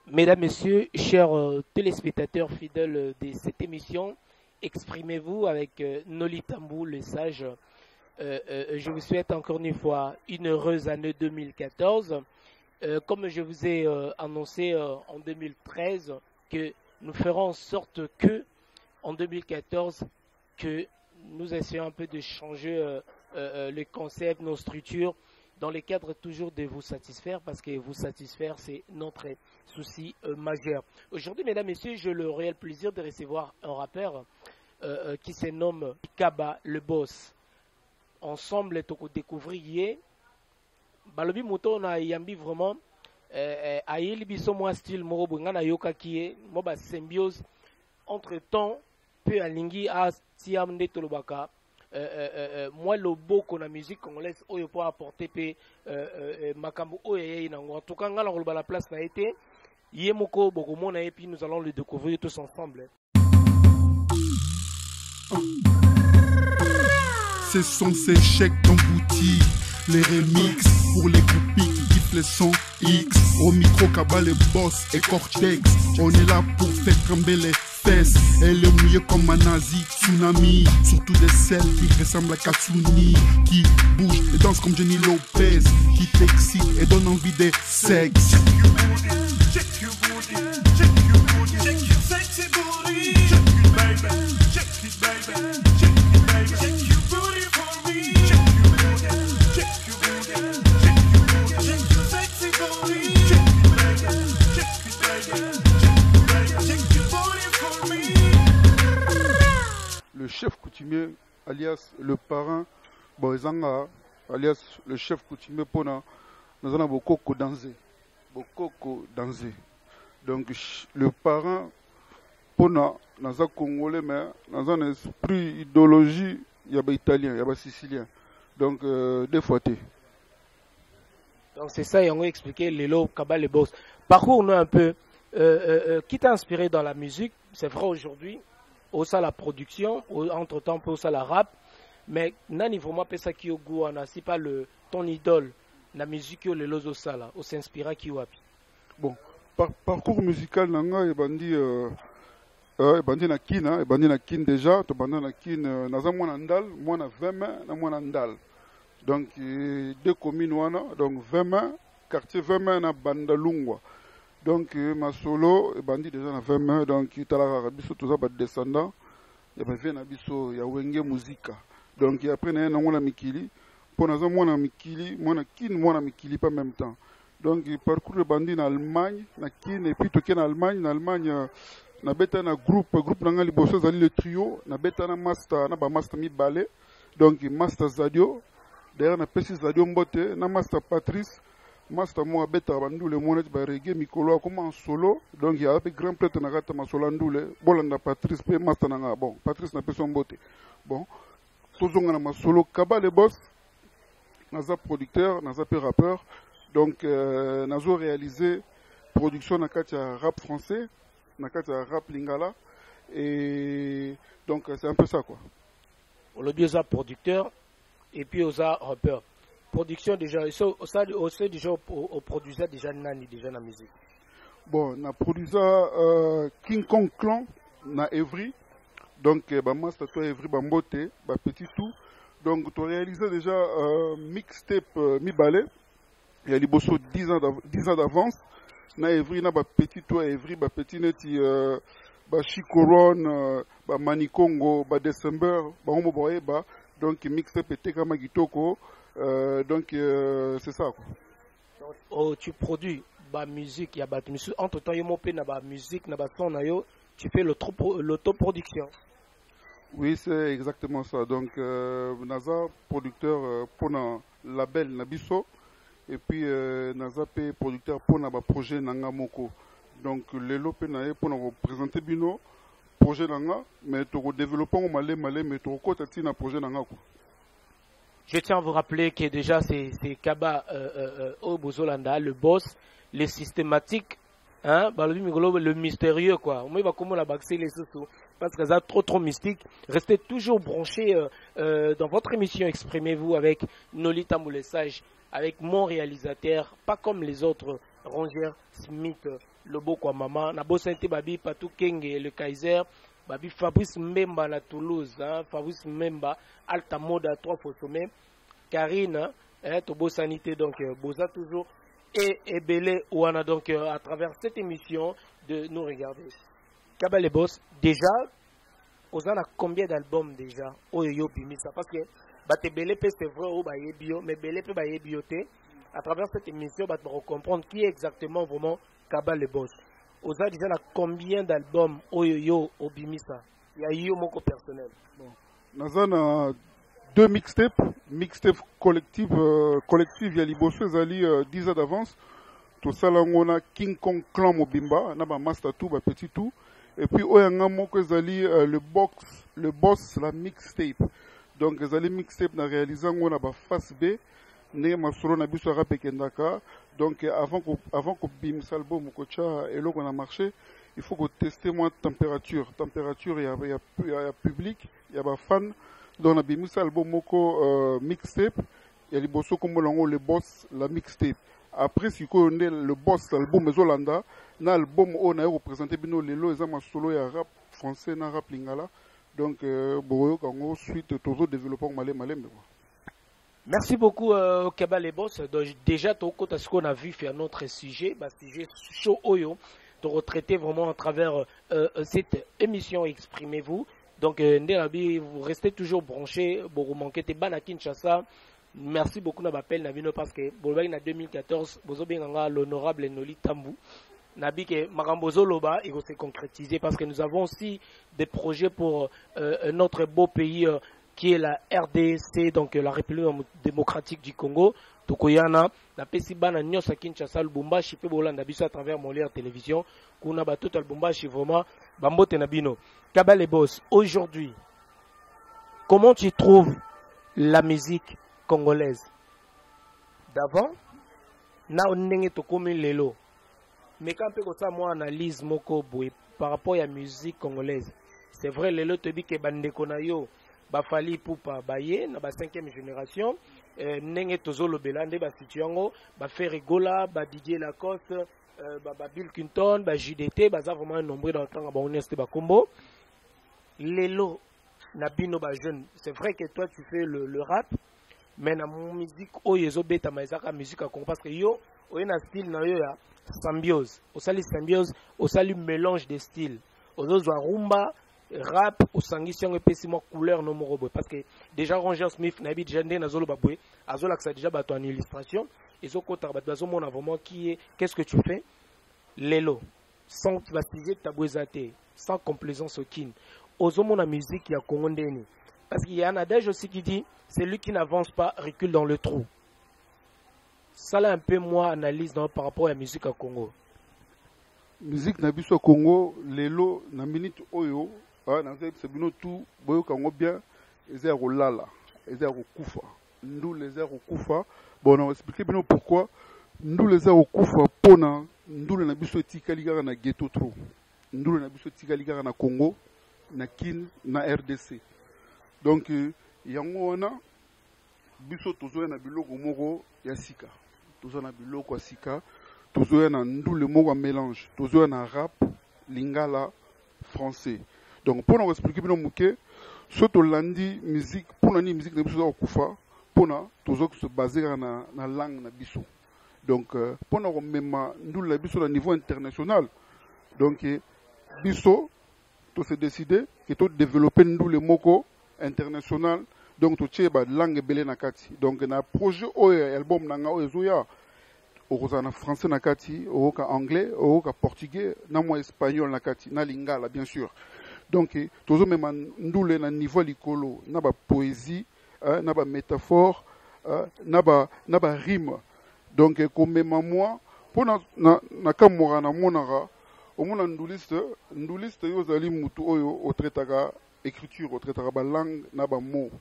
Mesdames, Messieurs, chers téléspectateurs fidèles de cette émission, exprimez-vous avec Noli Tambou, le sage. Je vous souhaite encore une fois une heureuse année 2014. Comme je vous ai annoncé en 2013 que nous ferons en sorte que en 2014 que nous essayons un peu de changer les concepts, nos structures, dans le cadre toujours de vous satisfaire, parce que vous satisfaire, c'est notre souci majeur. Aujourd'hui, mesdames, messieurs, j'ai le réel plaisir de recevoir un rappeur qui se nomme Kaba le Boss. Ensemble, nous découvrir Balobi Moto na yambi vraiment ayeli biso moi style moko bonga na yoka kie mo ba symbiose entre temps peu alingi a tiam nde tolobaka moi le boko na musique congolaise oyo pour apporter pe makambo oyo na en tout cas ngala ngoloba la place na été yé moko boko mona et puis nous allons le découvrir tous ensemble. Ce sont ces chèques d'emboutis, les remix pour les groupies qui kiffent les sons X. Au micro, Kaba le Boss et Cortex. On est là pour faire trembler les fesses. Elle est mouillée comme un nazi, tsunami. Surtout des celles qui ressemblent à Katsuni, qui bougent et dansent comme Jenny Lopez, qui t'excitent et donnent envie de sexe. Check your booty, check your booty, check your sexy booty. Check it, baby, check it, baby, check it, baby, check your booty for me. Check your booty, check your booty, check your booty, check your sexy booty. Check it, baby, check it, baby, check it, baby, check your booty for me. Le chef coutumier, alias le parrain, Boizanga, alias le chef coutumier Pona, nous avons beaucoup dansé. Beaucoup dansé. Donc le parrain Pona, dans un Congolais, mais dans un esprit idéologie, il y a des Italiens, il y a des Siciliens. Donc deux fois t'es. Donc c'est ça, et on va expliquer les lots Kaba le Boss. Parcours-nous un peu. Qui t'a inspiré dans la musique? C'est vrai aujourd'hui, au sein la production, entre temps au sein la rap, mais nani vraiment peut ça qui au goût, on a si pas le ton idole, la musique le lozo sala, on s'inspira qui wapi. Bon, parcours musical nanga et bandi na kin, et bandi na kin déjà, to bandi na kin, naza mwana ndal, mwana 20 mains, na mwana ndal. Donc deux communes wana, donc 20 mains, quartier 20 mains na Bandalungwa. Donc ma solo et bandi déjà na 20 mains, donc talaka biso toza ba descendant, ya ba vena biso ya wenge muzika. Donc après na mwana mikili, pour naza mwana mikili, mwana kin mwana mikili pas en même temps. Donc parcours de bandi en Allemagne, na kin et puis toke na Allemagne, na beta na groupe nanga liboso zali le trio, na beta na master, na ba master mi balé. Donc master Zadio, derrière na pesi Zadio Mbote, na master Patrice, master mo beta bandu le monet ba reggae mikolo comme en solo. Donc il y a un grand prêtre na gata ma solo ndule, bolanda Patrice pe master nanga bon, Patrice na peso Mbote. Bon, tozonga na ma solo Kaba le Boss, naza producteur, naza pe rappeur. Donc nazo réalisé production na katia rap français, na katia rap lingala, et donc c'est un peu ça quoi. On le dit aux producteurs et puis aux rappeurs. Production déjà, aussi déjà au produisait déjà nani déjà la musique. Bon, na produisait King Kong Clan na Evry, donc bah master toi Evry Bambote, bah petit tout. Donc tu réalisé déjà mixtape mi balai. Il y a liboso 10 ans d'avance. Na Evry na ba petit toi Evry ba petit neti ba Chikoron ba Manikongo ba December ba homo boye ba donc mixtape était kama gitoko donc c'est ça quoi. Donc, oh, tu produis ba musique, il y a ba musique entre temps yo pe na ba musique na ba son na yo, tu fais l'autoproduction. Oui, c'est exactement ça. Donc naza producteur pour un label Nabiso. Et puis naza pe producteur pour na ba projet nanga moko. Donc les lopé na pour nous présenter bino projet nanga mais to développer au malé mais to kotati na projet nanga ko. Je tiens à vous rappeler que déjà c'est Kaba Obozolanda le boss, les systématiques hein, le mystérieux quoi. Moi il va comment la baxer les sous parce que ça trop mystique. Restez toujours branchés dans votre émission, exprimez-vous avec Noli Tambou le sage. avec mon réalisateur, pas comme les autres, Roger Smith, Lobo kwa Mama, Nabo Sainte Babi, Patou Kenge, le Kaiser, Babi Fabrice Mbemba à Toulouse, hein, Fabrice Mbemba, Alta Moda, 3 fois sommet, Karine, hein, Tobo Sanité, donc Boza toujours, et Belé Ouana, donc à travers cette émission de nous regarder. Kabale Boss, déjà, on a combien d'albums déjà? Oyo Bimisa, parce que Bate Belé c'est vrai, ou Baye Bio, mais Belé Baye Bioté. À travers cette émission, on va comprendre qui est exactement vraiment Kabale Boss. On a déjà combien d'albums Oyo Obimisa? Il y a eu mon personnel. Bon. Nous 2 mixtapes collectives, il y a Libosso, Zali 10 ans d'avance. Tout ça, là, on a King Kong Clan Mobimba, on a Master Tout, Petit Tout. Et puis, on a Zali le boss, la mixtape. Donc, Zali mixtape, on a réalisé, on a Face B. Donc avant que bim album et là on a marché, il faut que tester moins température. Température, il y a public, il y a fan. Donc on a bim album moko mixtape, il y a les boss comme le boss la mixtape. Après si on est le boss album Zolanda, na album on a représenté bino lelo ezama solo ya rap français na rap lingala. Donc boyo kango suite toujours développement malé mais Merci beaucoup, Kabale Boss. Déjà, ce qu'on a vu faire notre sujet, sujet chaud Oyo, de retraiter vraiment à travers cette émission Exprimez-vous. Donc, Ndelabi, vous restez toujours branchés, vous manquez tes ban à Kinshasa. Merci beaucoup de m'appeler Nabino parce que Bolbay en 2014, vous avez l'honorable Noli Tambou. Nabi que Marambozo Loba, il va se concrétiser parce que nous avons aussi des projets pour notre beau pays. Qui est la RDC, donc la République démocratique du Congo. Tokoyana, la Pesibana Nyos à Kinshasa, Lubumbashi, Pebola, Nabiso à travers Molière Télévision, Kuna Batout, Lubumbashi, vraiment, Bambo Tenabino. Kabale Boss, aujourd'hui, comment tu trouves la musique congolaise d'avant? Na onenge tokomi lelo. Mais quand on fait moi analyse moko boy par rapport à la musique congolaise, c'est vrai, lelo te dit que bandeko na yo Bafali Poupa Baye, na ba 5e génération, Nenge Tozolo Belande, ba Situango, ba Ferregola, ba Didier Lacoste, ba Bill Clinton, ba JDT, ba vraiment nombreux dans le temps, ba Honeste ba Combo. Lelo, Nabino ba jeune, c'est vrai que toi tu fais le rap, mais na mon musique, oh yezo beta maizaka musique à Congo, parce que yo, oh na style na yo ya symbiose, au sali mélange de styles, aux autres rumba, rap ou sanguission et pessimo couleur no morobo parce que déjà Roger Smith na bi jende na zolo babwe azola que ça déjà bato en illustration et zo kota bato mona vraiment qui est qu'est-ce que tu fais lelo sans plastiser tabouezate sans complaisance aucune ozomo na musique ya Congo ndeni parce qu'il y a un adage aussi qui dit celui qui n'avance pas recule dans le trou. Ça là un peu moi analyse par rapport à la musique à Congo. Musique na biso Congo lelo na minute oyo c'est bien tout boyo kango bien les airs au lala les airs au kufa nous les airs au kufa bon on va expliquer bien pourquoi nous les airs au kufa pona nous na biso tikaligara na ghetto trop nous na biso tikaligara na Congo na kin na RDC donc yango wana biso tozoya na biloko moko ya sika tozoya na biloko ya sika tozoya na ndule moko ya mélange tozoya na rap lingala français. Donc pour nous expliquer bien muke soto landi musique pour la musique na biso za kufa pona tozo se baser na langue na biso. Donc pour nous même ndule la biso na niveau international. Donc biso to se décider que to développer ndule moko international donc to tcheba langue belé na kati. Donc na projet o album na nga o ezoya au na français na kati, au anglais, au portugais, na moi espagnol na kati, na lingala bien sûr. Donc toujours même ndoule na niveau likolo, na ba poésie, na ba métaphore, na ba rime. Donc comme même moi, pour na kamora na monara, au mona nduliste yo zali mutu oyo au traitaka écriture, au traitaka ba langue, na ba mot.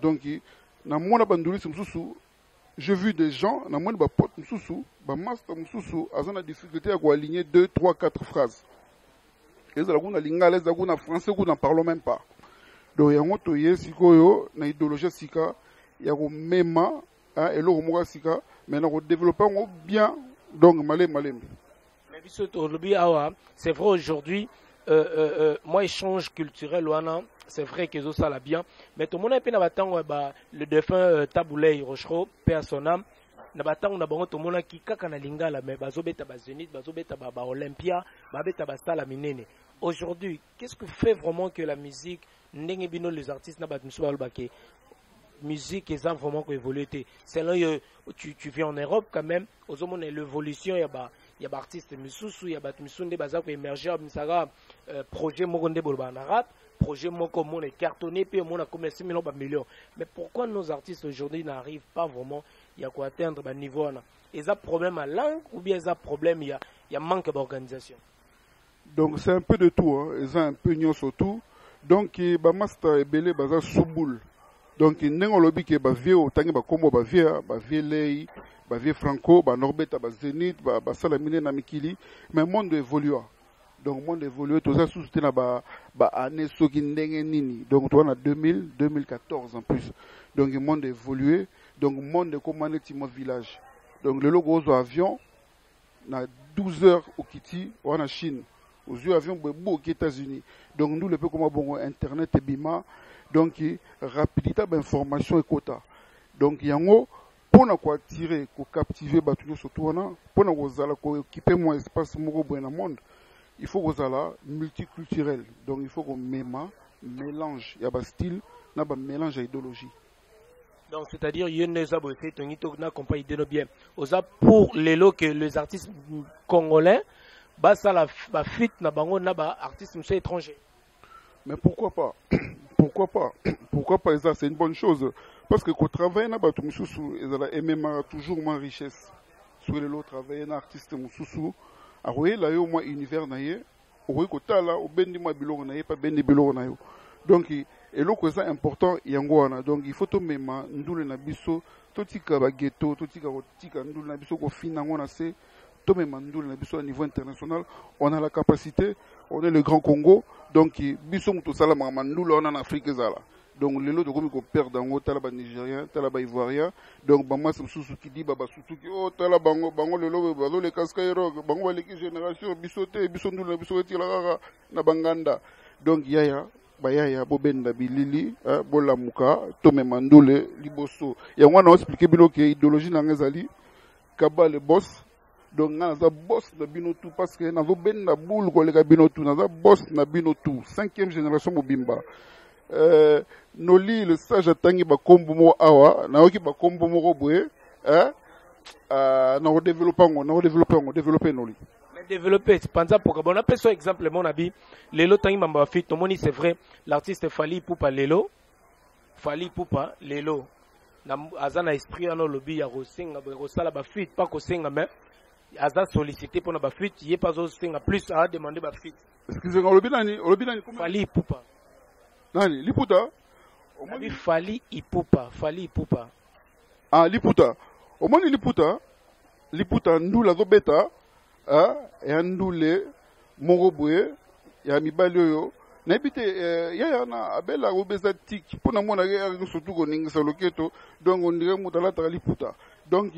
Donc na mona ba nduliste msusu. J'ai vu des gens, na moins de pote msusu, ba master msusu, azana difficulté à aligner 2, 3, 4 phrases. Les aguna lingala, les aguna français, nous n'en parlons même pas. Donc yango toye sikoyo na idéologie sika, yako mema hein, et l'eau moka sika mais na développer bien donc malé. Mais biso to lobi awa, c'est vrai aujourd'hui moi échange culturel wana, c'est vrai que ça la bien, mais tout le monde a peu na batang le défunt Taboulay Rochereau père son âme na batang na bango tout le monde qui kaka na lingala mais bazobeta ba Zénith bazobeta ba Olympia babeta ba sala minene. Aujourd'hui, qu'est-ce que fait vraiment que la musique ndenge bino les artistes na bat musu balobake musique ils ont vraiment évolué. C'est là tu viens en Europe quand même, aux hommes l'évolution, il y a des artistes misusu, il y a des misusu bazako émerger misara projet mokonde bolba en arabe, projet moko mon est cartonné puis on a commercé millions. Mais pourquoi nos artistes aujourd'hui n'arrivent pas vraiment il y a quoi atteindre ba niveau là? Ils ont problème à langue ou bien ils ont problème il y a manque d'organisation. Donc c'est un peu de tout hein, ils ont un peu nyo surtout. Donc ba master ebele baza souboul. Donc, nous avons lobby que les vieux, les vieux ba vieux Franco, ba Norbeta, ba Zénith, ba Salamine na Mikili, mais le monde évolue. Donc, le monde évolue, tout ça sous na ba année soki ndenge nini. Donc, tu vois, 2000, 2014 en plus. Donc, le monde évolue. Donc, le monde est comme un petit village. Donc, le logo aux avions, na 12 heures au Kiti, ou en Chine. Aux avions, aux États-Unis. Donc, nous, le peu comme bon Internet et Bima. Donc, rapidité d'information et quota. Donc, il y a un pour nous attirer, pour captiver, pour nous occuper moins espace dans le monde, il faut que nous multiculturel. Donc, il faut qu'on mélange. Il y a un style, il y a un mélange d'idéologie. Donc, c'est-à-dire, il y a une abonnés, on a compris bien. Pour les artistes congolais, ça la fuite, na bango na ba artistes étrangers. Mais pourquoi pas? Pourquoi pas? Pourquoi pas? Ça, c'est une bonne chose. Parce que quand on travaille, on a aimé toujours ma richesse. Sur les autres, travailler un artiste, alors, là, il y a un univers, il y a un donc, et là, c'est important, il y a un donc, il faut que nous le nabiso, tout ce qui est ghetto, tout ce qui est nous le nabiso, qu'on finit au niveau international, on a la capacité, on est le Grand Congo, donc biso muto sala nous on en Afrique zala. Donc les lots de comme qu'on perd dans le talaba nigérien, talaba ivoirien, donc bama sous qui dit baba sous qui oh talaba bango le lot bazo les cascaïro, bango les génération bisoté bisondu la bisoté la na banganda. Donc yaya bayaya bobenda bilili bola muka tome mandule liboso. Ya wana expliquer bilo que idéologie na ngazali kaba le boss. Donc, nous avons boss de Binotou parce que nous avons ben la boule qu'on les Binotou, nous avons boss de Binotou, 5e génération Mobimba. Noli le sage tangi ba kombo mo awa, na oki ba kombo mo roboué, na développer Noli. Mais développer, c'est pas ça pour que bon appelle ça exemple mon abi, Lelo tangi mamba fit, ton moni c'est vrai, l'artiste Fali Poupa Lelo, na azana esprit ano lobby ya rosinga rosala ba fit pas ko singa mais aza sollicité pour na ba fuite, il est pas aussi plus à demander ba fuite. Excusez-moi, olobinani comment Fali Poupa. Nani, Liputa? Fali Poupa. Ah, Liputa. Au moins Liputa ndula zo beta, et ndule morobwe, ya mibali yo. Na ebite ya na abela obeza tik pour na mona ya surtout ko ningisa loketo donc on dirait mutala ta Liputa. Donc,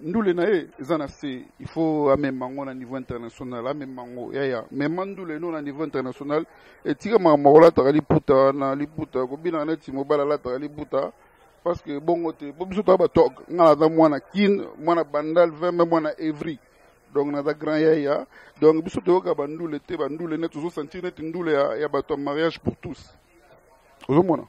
ndule na ezana se, il faut amener mango na niveau international, amener mango, mais mandule no na niveau international, et tira mamola ta Liputa, na Liputa, kobina na ti mobala la ta Liputa, parce que bon te, bobiso ta ba tok, ngala za mwana kin, mwana bandal, même mwana evry. Donc na da grand yaya, donc biso te oka bandule net, toujours sentir net ndule ya bato mariage pour tous. Ozo mona.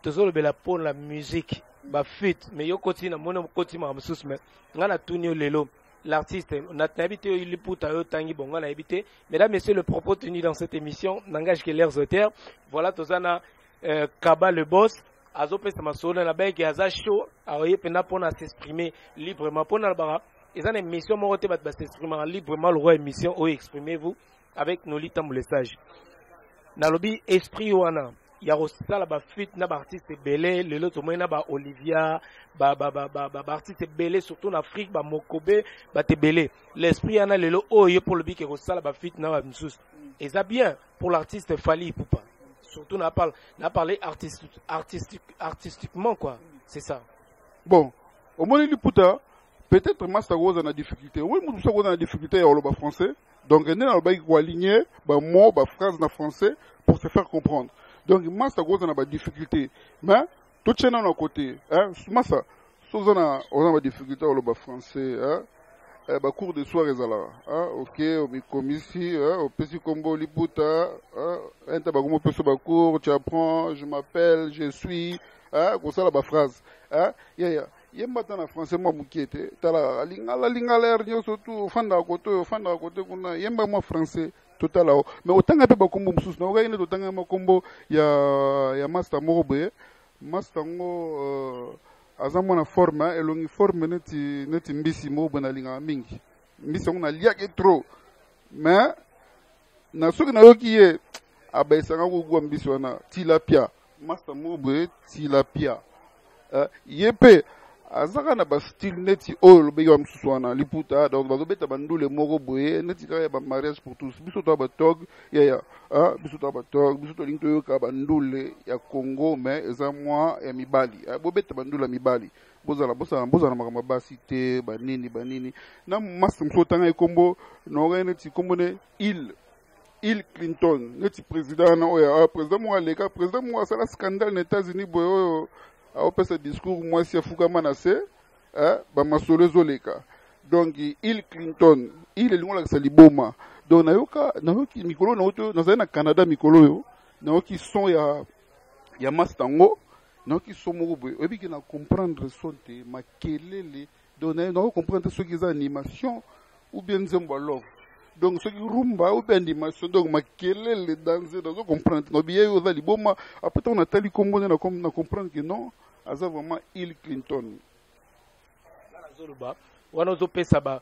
Toujours le pour la musique. Ba fit mais yo koti na mona koti ma msusu mais ngana tunio lelo l'artiste na habité Liputa yo tangi bonga na habité. Mesdames messieurs, le propos tenu dans cette émission n'engage que leurs auteurs. Voilà tozana Kaba le boss azo pesa masolo na ba ki aza show aoye pena pona s'exprimer librement pona bara ezana émission mo te ba s'exprimer librement le roi émission o exprimez-vous avec Noli Tamboul sage na lobby esprit wana il y a aussi la fuite na artiste belé le lot na ba Olivia ba artiste belé surtout en Afrique ba Mokobe ba te belé l'esprit ana le lot oh pour le bic et ça la fuite na msus et ça bien pour l'artiste Fali Poupa surtout on a parlé artistiquement quoi, c'est ça. Bon, au moins il puta peut-être Master Rose a difficulté. Oui, moi ça a difficulté au bas français. Donc il y a aligner mot, phrase en français pour se faire comprendre. Donc Master Rose a des difficultés. Mais tout le monde à côté, hein, Massa, si on a des difficultés au bas français, hein, cours de soir là, hein, ok, au commissi, au petit combo liputa, hein, cours, tu apprends, je m'appelle, je suis, hein, comme ça la phrase, hein, yemba tana français moi mukete tala lingala ernyo surtout fanda côté kuna yemba moi français total mais otanga pe bakombo mususu na okaine totanga makombo ya master morobe master ngo aza mwana forme elongi forme neti mbisi morobe na linga mingi mbisi ngo na liake trop mais na soki na yoki ye abaisanga kugwa mbisi wana tilapia master morobe tilapia yepe azaka na ba style neti oyo be yam suswana liputa donc bazobeta bandule moko boye neti ka ba mariage pour tous biso to ba tog ya biso to ba tog biso to lingto yo ka bandule ya Congo mais eza moi ya mibali bobeta bandule ya mibali bozala makama basite banini na masa msotanga ikombo no ga neti kombo ne il Clinton neti président na oya président mo aleka président mo asala scandale na États-Unis boyo au ce discours moi si afuka manase ba masolo zoleka donc il Clinton il est loin la liboma donc nayoki mikolo na oto na Canada mikolo yo nayoki son ya mastango nayoki son moko boye obi ki na comprendre son te makelele donc na comprendre ce qui est animation ou bien nzembo love donc ce qui rumba ou bien animation donc makelele danser dans comprendre no biye yo za liboma après on a tali kombo na comprendre que non aza vraiment il Clinton wana ozopesa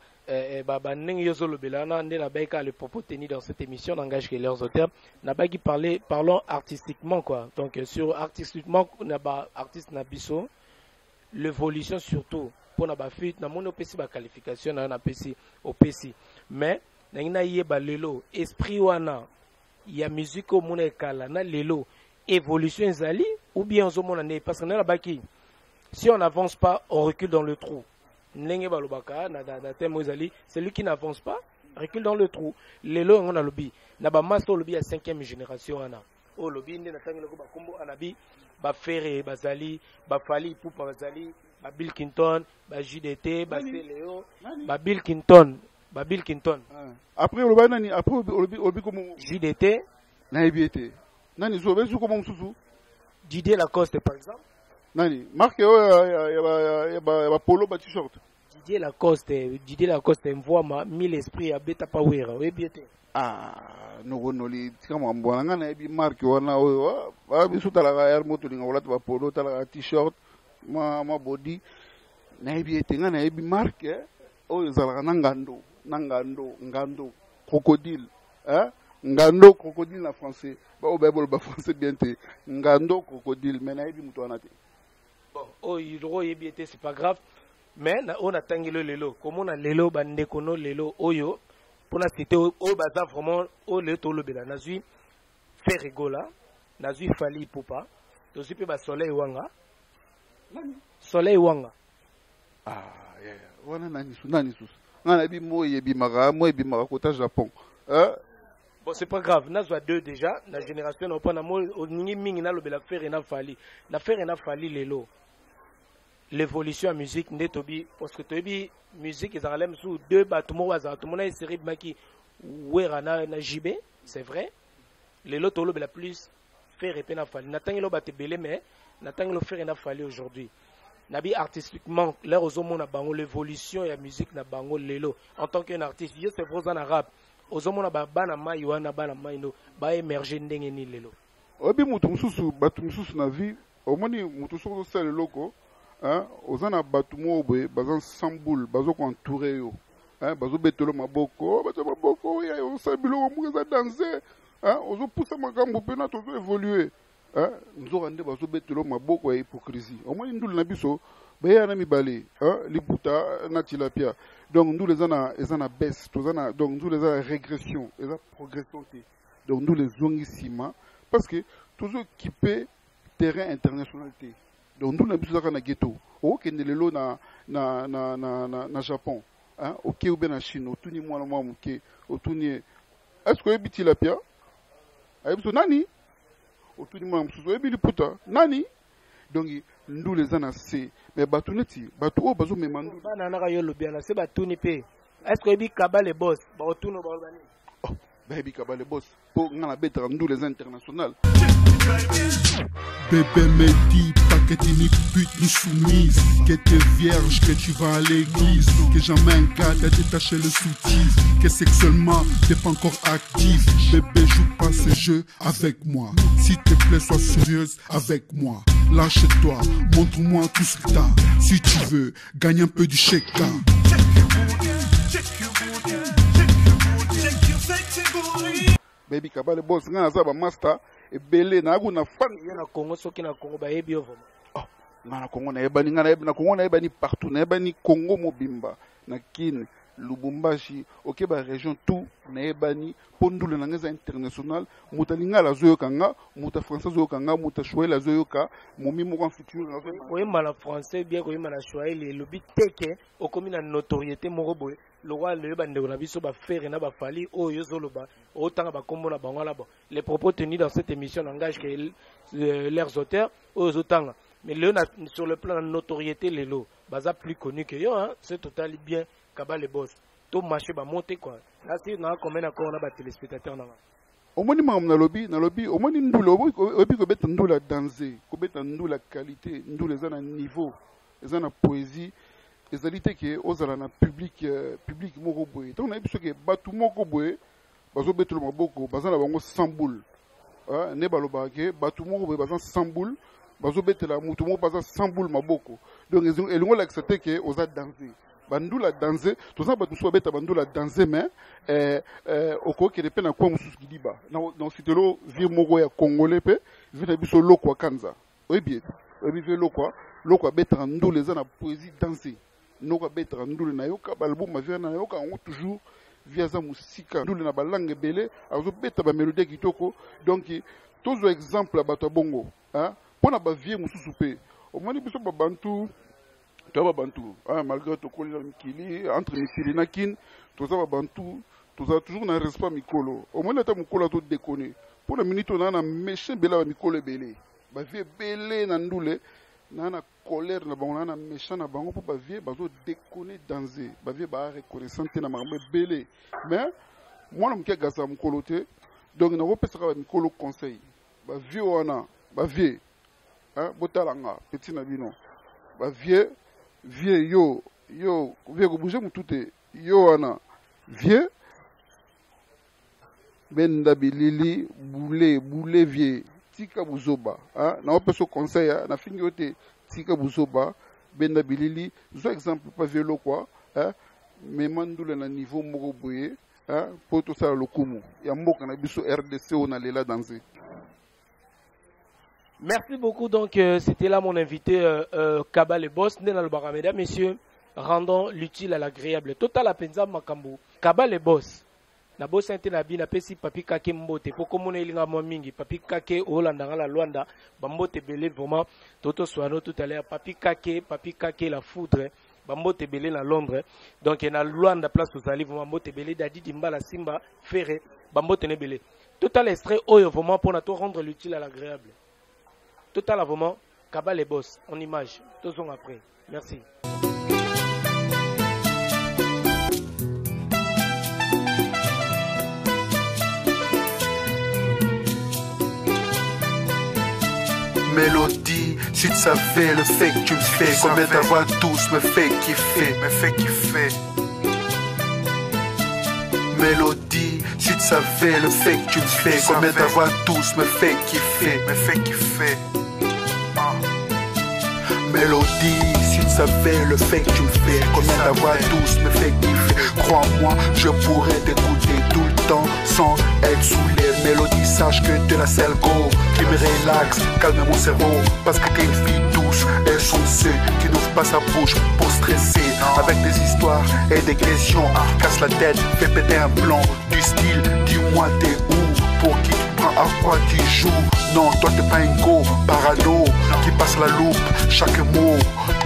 ndenge yo ozolobela na nde nabaki le propos tenu dans cette émission n'engage que leurs auteurs nabaki parlons artistiquement quoi donc sur artistiquement na ba artiste na biso l'évolution surtout pour na ba fit na mono pesi ba qualification na pesi opesi mais na yeba lelo esprit wana ya musique au mona ekala na lelo évolution ezali ou bien ozomona ne parce que na baki si on n'avance pas on recule dans le trou ndenge balobaka na thème ezali celui qui n'avance pas recule dans le trou lelo on a lobby na ba master lobby ya 5e génération ana o lobby nde na tangelo ko bakombo anabi ba Ferré bazali ba Fali Ipupa bazali ba Bill Clinton ba JDT ba Léo ba Bill Clinton après le nani après obi comme JDT na EBT nani zo bezu comme mususu Didier Lacoste par exemple nani marque ya ba polo ba t-shirt Didier Lacoste envoie 1000 esprits à beta power EBT no noli kama mbona na ebi marque wana oyo ba bisu tala ga moto linga wala ba polo tala t-shirt ma body na EBT ngana ebi marque oyo zala ngando crocodile ngando crocodile na français ba o bible ba français bien te ngando crocodile mais na yebi muto wana te bon o yiro yebi te c'est pas grave mais na on attend le lelo comme on a lelo bande kono lelo oyo pour la cité o baza vraiment o le to lobela nazui fait rigola nazui Fali Ipupa tozi pe ba soleil wanga wana nani sus ngana bi moye bi mara kota Japon bon c'est pas grave nazwa deux déjà la génération na pas na mo ningi mingi na lobela faire na Fali lelo l'évolution en musique ndetobi parce que tobi musique ezalem sous deux batumo waza tout mona série maki wera na JB c'est vrai lelo to lobela plus faire pe na Fali natangelo batebele mais natangelo faire na Fali aujourd'hui nabi artistiquement l'air aux hommes na bango l'évolution et la musique na bango lelo en tant qu'un artiste je c'est vrai en arabe aux hommes na bana mai wana bana mai no ba émerger ndenge ni lelo obi mutu mususu batu mususu na vie omoni mutu soko sala loko ozana batu mo boye bazan samboul bazo ko entourer yo bazo betelo maboko ya osabilo mo za danser ozo poussa makambo pena to évoluer nous avons des maboko ya hypocrisie au moins nous nabiso baya na mibale liputa na tilapia donc nous les ana baisse donc nous les ana régression les progression donc nous les zongisima parce que toujours équipé terrain international. Donc nous, nous sommes dans ghetto. Ok, nous sommes na Japon. Ok, ou bien en Chine. Est-ce que vous avez la pia? Nani? Nani? Donc nous les en assez. Mais batuneti, batu o bazo memandu. Banana yo lobiana, c'est batuni pe. Est-ce que vous Kaba les boss? Batuno balbani. Oh, baby Kaba les boss. Pour ngala betra nous les internationales. Bébé me dit pas que t'es ni pute ni soumise, que t'es vierge, que tu vas à l'église, que jamais un gars t'a détaché le soutif, que sexuellement t'es pas encore actif. Bébé joue pas ce jeu avec moi, s'il te plaît sois sérieuse avec moi. Lâche-toi, montre-moi tout ce que t'as. Si tu veux, gagne un peu du chèque. Baby Kaba les boss, ngana zaba master. Et belé na agu na fan na Congo soki na Congo ba yebi ovo oh na Congo na ebani na Congo na ebani partout na ebani Congo mobimba na kin Lubumbashi ok ba région tout na ebani pondule na ngeza international mutalinga la zoyo kanga muta français zoyo kanga muta choué la zoyo ka momi mo en futur ko mala français bien ko mala choué le lobi teke o komi na notoriété moko boy le roi le bandeko na biso ba faire na ba fali oyo zoloba o tanga ba kombo na bango là-bas. Les propos tenus dans cette émission n'engagent que leurs auteurs aux auteurs. Mais sur le plan de notoriété, les lots, baza plus connu que yo, hein, c'est totalement bien Kaba les boss. Tout marché va monter quoi. Là, c'est dans combien d'accord on a téléspectateurs là. Au moins na lobby, au moins ndula, obi ko beta ndula danser, ko beta ndula qualité, ndula za na niveau, za na poésie. Ezalité que ozala na public moko boye. Donc na biso ke batu moko boye. Bazo betul maboko bazana bango 100 boules ne baloba ke batu moko boye bazana 100 boules bazo betela mutu moko baza 100 boules maboko donc elingo la accepter que oza danser bandula danser toza batu so beta bandula danser mais oko ke depena kwa mususu kidiba dans sitelo vie moko ya congolais pe vina biso lokwa kanza oui bien vie lokwa beta ndule za na poésie danser noko beta ndule na yoka balbu mavia na yoka on toujours via za musika ndule na balangue belé azo beta ba mélodie kitoko donc tozo exemple bato bongo pona ba vie mususu pe au moins biso ba bantu malgré to kolila mikili entre mikili na kin toza ba bantu toza toujours na respect mikolo au moins ta mukolo to déconner pour la minute on a méchant bela ba mikolo belé ba vie belé na ndule na colère na bango na méchant na bango pour ba vie bazo déconner danser ba vie ba reconnaissant na mambe belé mais moi na mke gasa mukolo te donc na repesa ba mikolo conseil ba vie wana ba vie botalanga petit na bino ba vie yo vie ko bouger mutu te yo wana vie benda bilili boule vie tika buzoba na opeso conseil na fingi yote tika buzoba benda bilili zo exemple pas vélo quoi mais mandule na niveau moko boye pour tout ça lokumu ya mboka na biso RDC on allait là danser. Merci beaucoup. Donc, c'était là mon invité, Kaba le boss. Mesdames, messieurs, rendons l'utile à l'agréable. Total Apenza Makambu. Kaba le boss. Na boss ente na bi na pesi papi kake mbote. Poko mona ilinga mwa mingi. Papi kake Hollanda la Luanda. Bambote belé vraiment. Toto soano tout à l'heure. Papi kake la foudre. Bambote belé na Londres. Donc, il y a Luanda place aux alives. Bambote belé dadi dimba la simba ferré. Bambote ne belé. Total extrait oyo vraiment pour na to rendre l'utile à l'agréable. Total vraiment, Kaba les boss, en image, 2 ans après. Merci. Mélodie, si tu savais le fait que tu me fais, combien ta voix douce me fait kiffer. Mélodie, si tu savais le fait que tu me fais, combien ta voix douce me fait kiffer. Mélodie, si tu savais le fait que tu me fais, combien ta voix douce me fait kiffer. Crois-moi, je pourrais t'écouter tout le temps sans être saoulé. Mélodie, sache que t'es la seule go qui me relaxe, calme mon cerveau. Parce que t'es une fille douce et sensée, qui n'ouvre pas sa bouche pour stresser. Avec des histoires et des questions, casse la tête, fais péter un plan du style. Dis-moi t'es où, pour qui tu comprends à quoi tu joues. Non, toi t'es pas un go parano qui passe la loupe. Chaque mot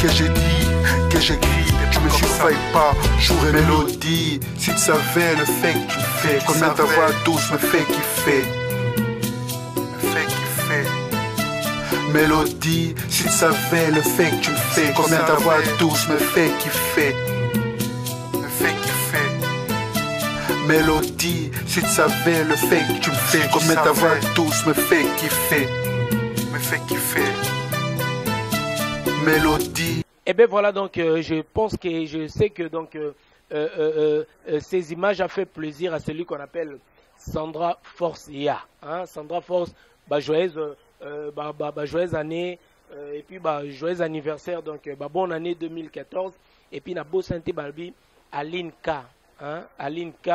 que j'ai dit, que j'écris, tu me surveilles pas, jour et mélodie. Si tu savais le fait que tu fais, combien ta voix douce me fait kiffer. Me fait kiffer. Mélodie, si tu savais le fait que tu fais, combien ta voix douce me fait kiffer. Me fait kiffer. Mélodie, si tu savais le fait que tu me fais, combien ta voix douce me fait kiffer. Me fait kiffer. Mélodie. Et bien voilà, donc je pense que je sais que donc ces images ont fait plaisir à celui qu'on appelle Sandra Force IA. Hein? Sandra Force, bah, joyeuse année et puis bah, joyeux anniversaire, donc bah, bonne année 2014. Et puis na beau santé balbi Aline K, hein? Aline K,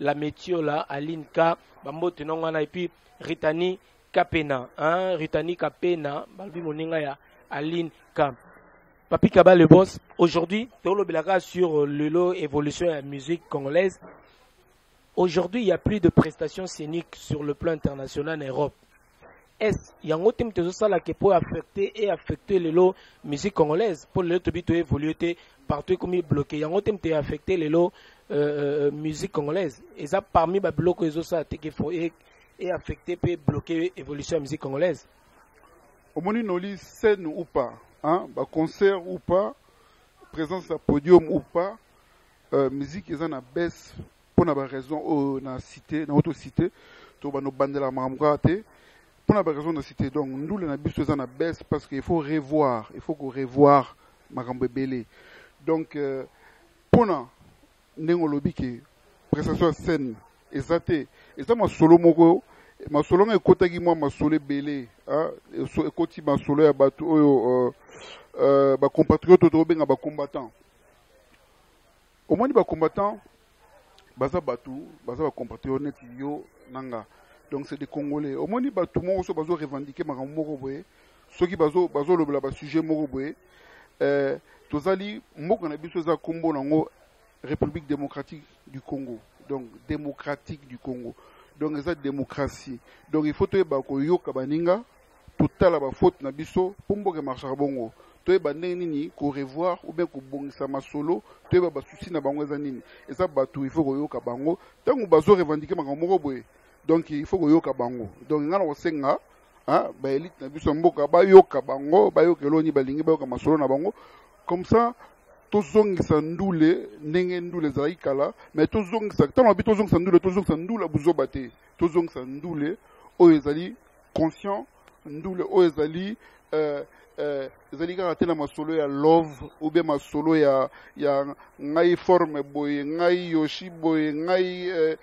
la métier là, Aline K, bambo tenongana et puis Ritani Kapena, hein? Ritani Kapena, balbi moninga ya Aline K. Papi Kaba le boss, aujourd'hui, Théolo Belaka sur le lot évolution de la musique congolaise. Aujourd'hui, il n'y a plus de prestations scéniques sur le plan international en Europe. Est-ce qu'il y a un autre thème qui peut affecter le lot musique congolaise pour le lot évoluer partout comme il est bloqué. Il y a un autre thème qui affecter le lot musique congolaise. Et ça, parmi les blocs qui faut affecter et bloquer l'évolution de la musique congolaise. Au moins, nous scène ou pas. Hein, bah concert ou pas, présence à podium ou pas, musique ils en a baisse pour la raison na cité, dans autre cité, to ba no bandela mamrate, pour la raison de cité. Donc nous les nabis ils en a baisse parce qu'il faut revoir, qu'on revoir makambo belé. Donc pour na nengo lobi que prestation scène exacté, et ça ma solo moko ma solo nga ekotaki moi ma solo belé, hein, ekoti ma solo ya batu oyo ba compatriotes to benga ba combattants. Au moins ba combattants baza batu, baza ba compatriotes yo nanga. Donc c'est des Congolais. Au moins ba tout monde so bazo revendiquer makambo moko boye. Soki bazo lobela ba sujet moko boye. Tozali moko na biso za kombo nango République démocratique du Congo. Donc démocratique du Congo. Donc c'est démocratie. Donc il faut que yo kabaninga total ba faute na biso pour mboka marchera bongo. To ba nini ko revoir ou bien ko bongisa masolo, to ba souci na bango za nini. Et ça batu il faut ko yo kabango tango bazo revendiquer makambo moko boye. Donc il faut ko yo kabango. Donc ngana ko senga hein ba élite na biso mboka ba yo kabango, ba yo keloni balingi ba yo ka masolo na bango. Comme ça tozongisa ndule ndenge ndule ezalaki kala mais tozongisa ntango abi tozongisa ndule buzoba te tozongisa ndule oyo ezali conscient ndule oyo ezali ezali kaka te na masolo ya love ou bien masolo ya ngai forme boye ngai yoshi boye ngai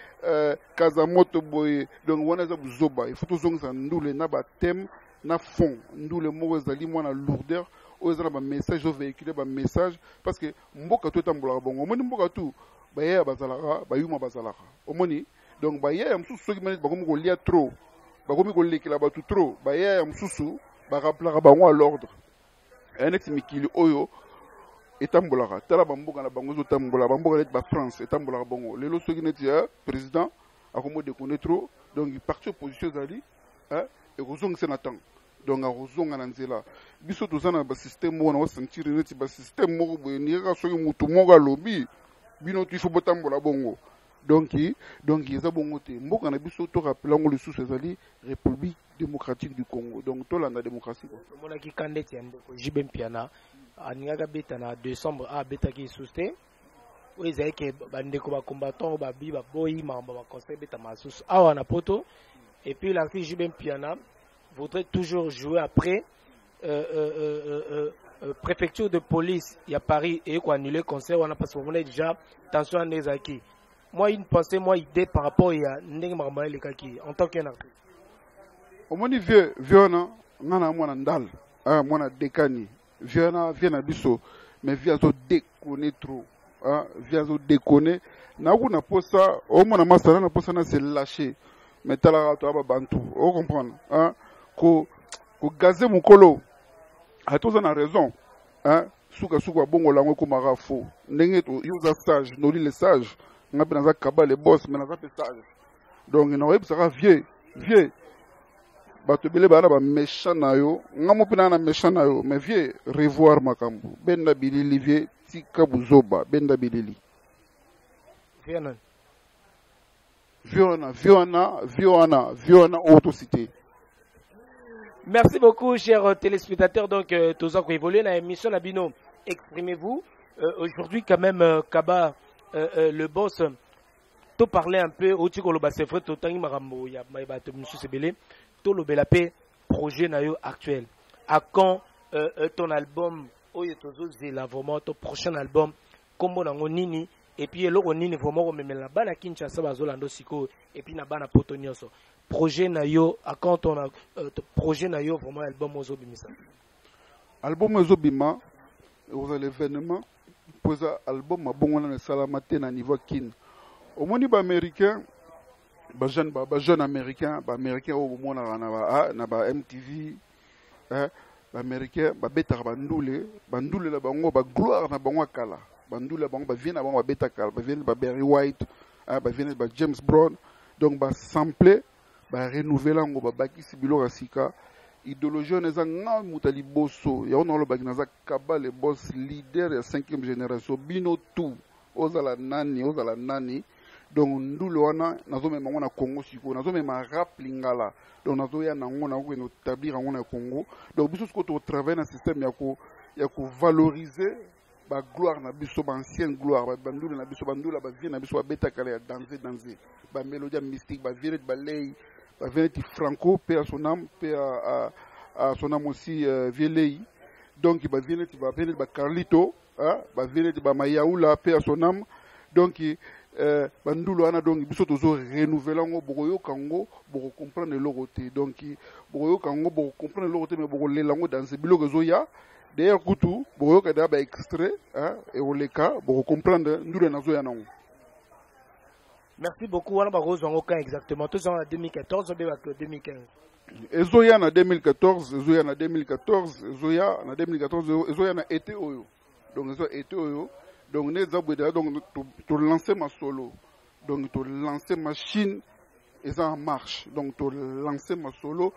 kazamoto boye. Donc wana eza buzoba il faut tozongisa ndule na bathème na fond ndule moko ezali mwana lourdeur oyo eza na bamessage ovéhicule bamessage parce que mboka to etambolaka bongo omoni mboka tu bayaya bazalaka bayuma bazalaka omoni. Donc bayaya mosusu soki maneti bakomi kolia trop bakomi kolekela bato trop bayaya mosusu baraplaka bango à l'ordre neti mikili oyo etambolaka tala bamboka na bango ezotambola bamboka neti bafrance etambolaka bongo lelo soki neti ya président akomo dekone trop donc parti opposition ezali ekozongisa na ntango. Donc akozonga na nzela biso tozana ba système wana wa sentir neti ba système moko boye ndika soki mutu moko alobi bino tu faut botambola bongo. Donc eza bongo te mboka na biso to rappela ngo lisusu ezali République démocratique du Congo. Donc to landa démocratie ko mona ki kandeti ya ndeko Jibe Mpiana aningaka beta na décembre a beta ki souste o ezali ke bandeko ba combattant ba bi ba boyi mamba ba conseil beta masusu awa na poto. Et puis l'artiste Jibe Mpiana voudrait toujours jouer après préfecture de police il y a Paris et quoi annuler concert on a parce qu'on est déjà tension à Nezaki. Moi une pensée moi idée par rapport à ndenge mama le kaki en tant qu'un artiste. Au moins vieux na ngana mwana ndal mwana dekani vieux na biso mais vieux zo déconner trop vieux zo déconner na kuna posa au mwana masala na posa na se lâcher mais tala to ba bantu on comprendre ko gazer mukolo atoza na raison suka bongo lango ko mara faux ndenge to yoza sage no li le sage ngapi naza kaba le boss mais naza pe sage. Donc na web sera vieux bato bele bana ba méchant na yo ngamo pina na méchant na yo mais vie revoir makambo benda bilili vie tika buzoba benda bilili viona autocité. Merci beaucoup, chers téléspectateurs. Donc, tous ont évolué dans l'émission Labino. Exprimez-vous. Aujourd'hui, quand même, Kaba, le boss, tout parler un peu. C'est vrai, tout le temps, il y a M. Sebele. Tout le belapé projet actuel. À quand ton album, vraiment ton prochain album, comme on nini, et puis le nini vraiment on met la bana Kinshasa bazolando siko, et puis na bana potonioso. Projet na yo, à quand ton projet na yo vraiment album ozobimisa. Album ozobima, aux l'événement, poser album ma bon na salamate na niveau kin. Au moni ba américain, ba jeune américain, ba américain au mona na ba MTV, ba américain ba beta bandule la bango ba gloire na bango kala. Bandule bango ba vient na bango ba beta kala, ba vient ba Barry White, ba vient ba James Brown, donc ba sampler ba renouveler ngo ba bakisi bilo rasika. Idéologie neza nga mutali bosso ya on lo bagina za kaba le boss leader ya 5e génération bino tout ozala nani donc ndulo wana nazomema ngona Congo siko nazomema rap lingala donc nazoya nango na ko établir ngona na Congo donc biso ko to travailler na système ya ko valoriser ba gloire na biso ba ancienne gloire ba bandula na biso bandula ba vie na biso ba beta kala ya danser ba mélodie mystique ba vie ba lei ba veneti Franco paix à son âme paix à son âme aussi Vielei donc ba veneti ba Carlito ba veneti ba Mayaoula paix à son âme donc bandulo ana donc biso tozo renouveler ngo bokoyo kango boko comprendre l'oroté donc bokoyo kango boko comprendre l'oroté mais boko lelango dans ce biloko zoya d'ailleurs kutu bokoyo kada ba extrait et oleka boko comprendre ndule nazo ya nango. Merci beaucoup. On a Rose en aucun exactement. Tous en 2014, on a 2015. Ezoya en 2014, Ezoya en 2014, Ezoya en 2014, Ezoya en été oyo. Donc Ezoya été oyo. Donc nous avons donc tu lancer ma solo. Donc tu lancer machine et ça en marche. Donc tu lancer ma solo.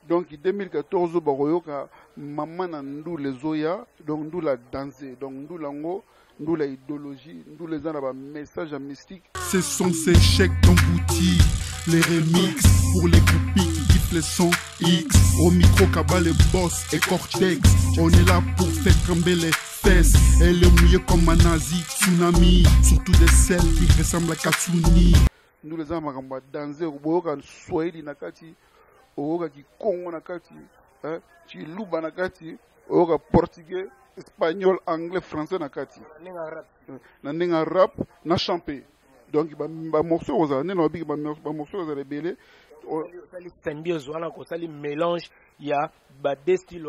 Donc 2014 baroyo ka maman nandu les Zoya, donc nous la danser. Donc nous lango nous la idéologie, nous les avons un message mystique. Ce sont ces chèques d'emboutis, les remix pour les groupies qui kiffent les sons X. Au micro, Kaba, les boss et Cortex. On est là pour faire trembler les fesses. Elle est mouillée comme un nazi, tsunami. Surtout des celles qui ressemblent à Katsuni. Nous les avons danser, au Swahili nakati, au Congo nakati, Chiluba nakati, au portugais. Espagnol, anglais, français na kati. Na ninga rap, na chanter. Donc ba morceau aux années, ba morceau aux rebelles. Ça symbiose, on a ça mélange, il y a des styles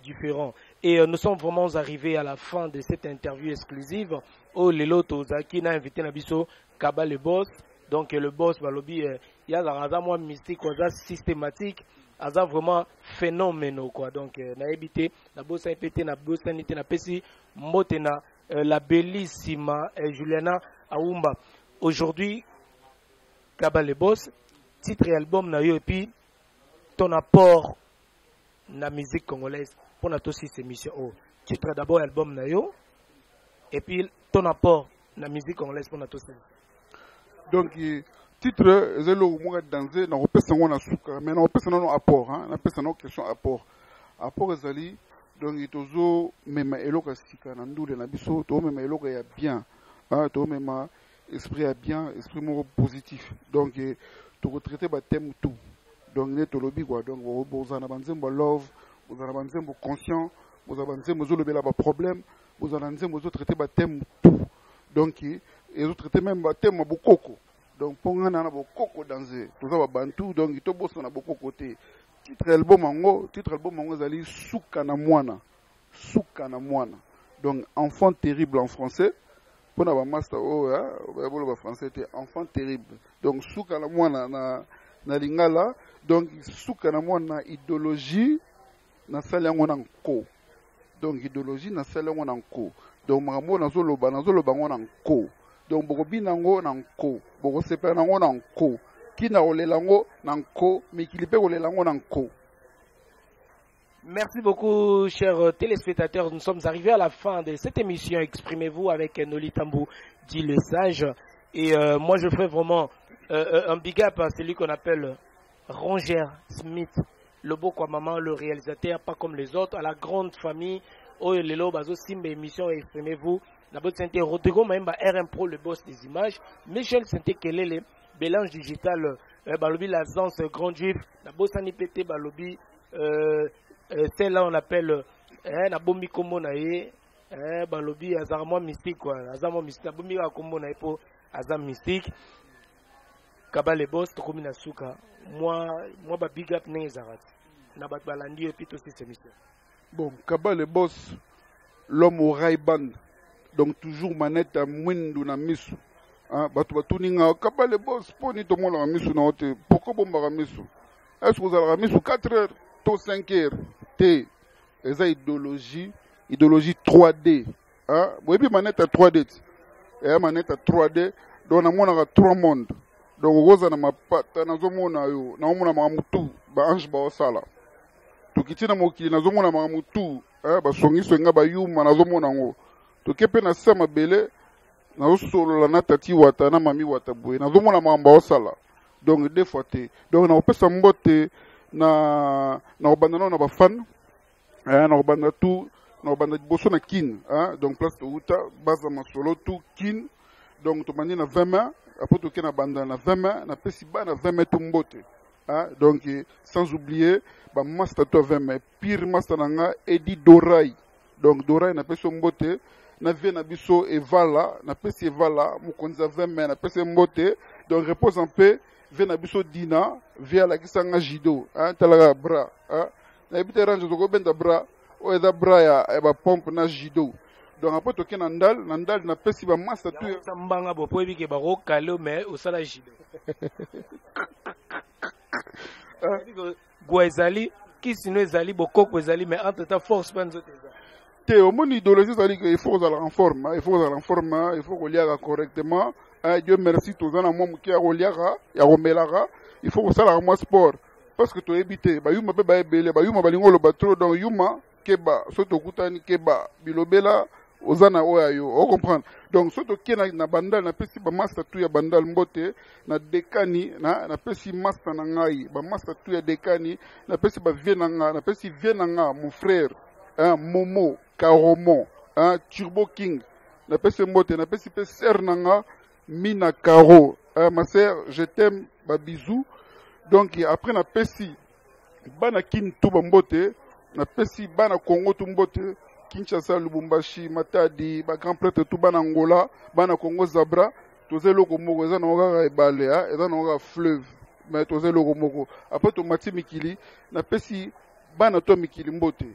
différents. Et nous sommes vraiment arrivés à la fin de cette interview exclusive. Oh Lelo Tozaki n'a invité Nabiso Kaba le boss. Donc le boss Balobi, il y a la moi mystique, systématique. Aza vraiment phénoménal quoi donc na habité na bossa pété na bossa nité na pesi motena la bellissima Juliana Aoumba aujourd'hui Kaba le boss titre et album na yo et puis ton apport na musique congolaise pour na aussi ces missions oh titre d'abord album na yo et puis ton apport na musique congolaise pour na aussi donc titre zelo mo danser na repesa ngona suka mais na repesa no apport na pesa no question apport ezali donc itozo mema eloka sika na ndule na biso to mema eloka ya bien to mema esprit ya bien esprit mo positif donc to retraiter ba thème tout donc ne to lobi quoi donc bozana banzembo love bozana banzembo conscient bozana banzembo zo lobela ba problème bozana banzembo zo traiter ba thème tout donc et zo traiter même ba thème bokoko. Donc, pour nous, on a beaucoup dansé. Tout ça va bantu. Donc, il y a beaucoup côté. Titre album mango, zali Soukana Moana. Soukana Moana. Donc, enfant terrible en français. Pour nous, master, le français était enfant terrible. Donc, Soukana Moana na lingala. Donc, Soukana Moana idéologie na salango ko. Donc, idéologie na salango ko. Donc, mamo na zolo bango ko. Donc, bokobi nango nanko, boko sepa nango nanko, kina olelango nanko mikili pe olelango nanko. Merci beaucoup, chers téléspectateurs. Nous sommes arrivés à la fin de cette émission. Exprimez-vous avec Noli Tambou, dit le sage. Et moi, je fais vraiment un big up à celui qu'on appelle Roger Smith, le beau quoi maman, le réalisateur, pas comme les autres, à la grande famille. Oh, les lots, bazo, simbe émission, exprimez-vous. D'abord, c'était Rodrigo Maïmba, RM Pro, le boss des images. Michel Saint-Ekelele, Bélange Digital, Balobi, l'Azance, Grand Juif. D'abord, Sani Pété, Balobi, celle-là, on appelle Nabomi Kombo Naye, Balobi, Azarmo Mystique, quoi. Azarmo Mystique, Nabomi Kombo Naye pour Azam Mystique. Kabale Boss, Tokomina Souka. Moi, big up Nezarat. Nabat Balandi, et puis aussi c'est mission. Bon, Kabale Boss, l'homme au rail band. Donc toujours manette à Mwindu na misu. Batu ninga Kabale Boss, poni to mo la misu na hote. Pourquoi bomba misu? Est-ce que vous avez misu 4 heures, to 5 heures? T. Eza idéologie 3D. Vous avez manette à 3D. Et manette à 3D, donc on a 3 mondes. Donc vous avez ma patte, nazomona yo, naomona mamutu, ba ange ba osala. Tukitina mokili nazomona mamutu, ba songi songa ba yuma nazomona ngo. Tokepe na sama bele, nazosolo la natati wata na mami wata boye, nazomona mamba osala. Donc deux fois te. Donc na opesa mbote na obandana na ba fan, na obanda tout, na obanda boso na kin, donc place de uta, baza masolo tout kin. Donc to mani na 20 mains. Après tout na banda na 20 mains, na pesi ba na 20 mains tumbote. Donc sans oublier ba master to 20 mains, pire master nanga Edi Dorai. Donc Dorai na pesi mbote, na vie na biso evala, na pesi evala, mukonza 20 mains na pesi mbote. Donc repose en paix, vie na biso Dina, via la kisanga jido, talaga bra, na ebite range to go benda bra, o eda bra ya ba pompe na jido. Donc après toke nandal na pesi ba master tu sambanga bo po bike ba ro kalo mais au sala jido Guezali qui sino ezali bokoko ezali mais entre ta force panzo te au mon idéologie ça dit qu'il faut à la renforme, il faut relier correctement. Dieu merci tous en mom qui a relier ya romelara, il faut que ça la moi sport parce que to éviter ba yuma be ba ebele ba yuma balingo lo batro donc yuma keba soto kutani keba bilobela ozana oyo o comprendre donc soto kena na bandal na pesi ba master tu ya bandal mbote na dekani na pesi master na ngai ba master tu ya dekani na pesi ba vienanga na pesi vienanga mon frère Momo Karomo Turbo King na pesi mbote na pesi pe ser nanga Mina Karo ma sœur je t'aime ba bisous donc après na pesi bana kin tu ba mbote na pesi bana Congo tu mbote Kinshasa, Lubumbashi, Matadi, ba grand prêtre tout bana Angola, bana Congo Zabra, toze loko moko eza na oka ebale eza na oka fleuve, mais toze loko moko. Après to mati mikili, na pesi bana to mikili mbote,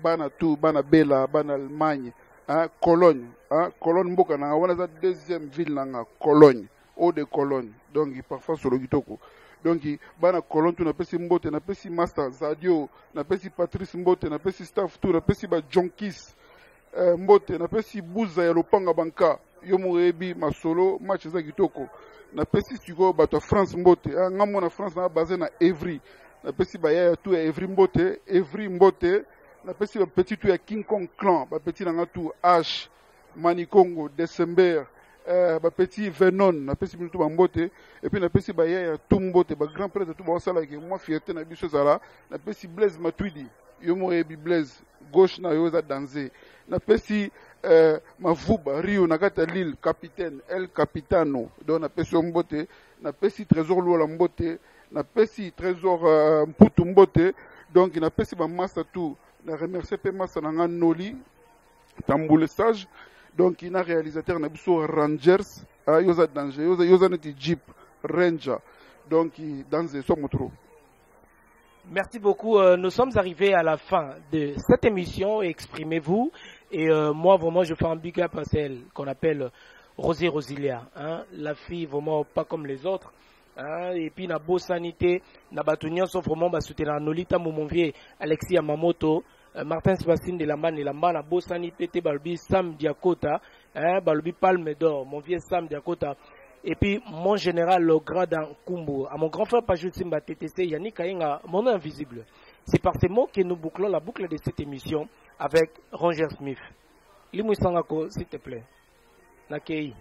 bana tout, bana Bela, bana Allemagne, Cologne, Cologne mboka na wana za deuxième ville nanga Cologne, eau de Cologne. Donc parfois sur le kitoko. Donc bana Cologne tu na pesi mbote na pesi master Zadio na pesi Patrice mbote na pesi staff tu na pesi ba Jonkis mbote na pesi Buza ya Lopanga Banka yo morebi masolo match za kitoko na pesi siko bato France mbote ngamo na France na basé na Evry na pesi ba ya tu ya Evry mbote na pesi ba petit tu ya King Kong clan ba petit na tu H Manikongo December ba petit Venon na pesi bitu ba mbote et puis na pesi ba ya tout mbote ba grand prêtre tout ba sala ke moi fierté na biso zala na pesi Blaise Matuidi yo mo ebi Blaise gauche na yo za danser na pesi Mavuba Rio na kata Lille capitaine El Capitano donc na pesi mbote na pesi trésor Lola mbote na pesi trésor Mputu mbote donc na pesi ba massa tout na remercier pe massa na Noli Tamboule sage. Donc il y a un réalisateur na biso Rangers yoza danger yoza neti Jeep Ranger donc dans ce motro. Merci beaucoup. Nous sommes arrivés à la fin de cette émission. Exprimez-vous. Et moi, vraiment, je fais un big up à celle qu'on appelle Rosé Rosilia. La fille, vraiment, pas comme les autres. Et puis, na beau sanité, na batunion, sauf vraiment, soutenir Nolita Moumonvier, Alexis Yamamoto, Martin Sébastien de Lamba, na beau sanité, Balbi Sam Diakota, Balbi Palme d'Or, mon vieux Sam Diakota. Et puis, mon général, le grade en Kumbu, à mon grand frère Pajou Simba TTC, Yannick Kayenga, mon nom invisible. C'est par ces mots que nous bouclons la boucle de cette émission avec Roger Smith. Limou Sangako, s'il te plaît. Nakei.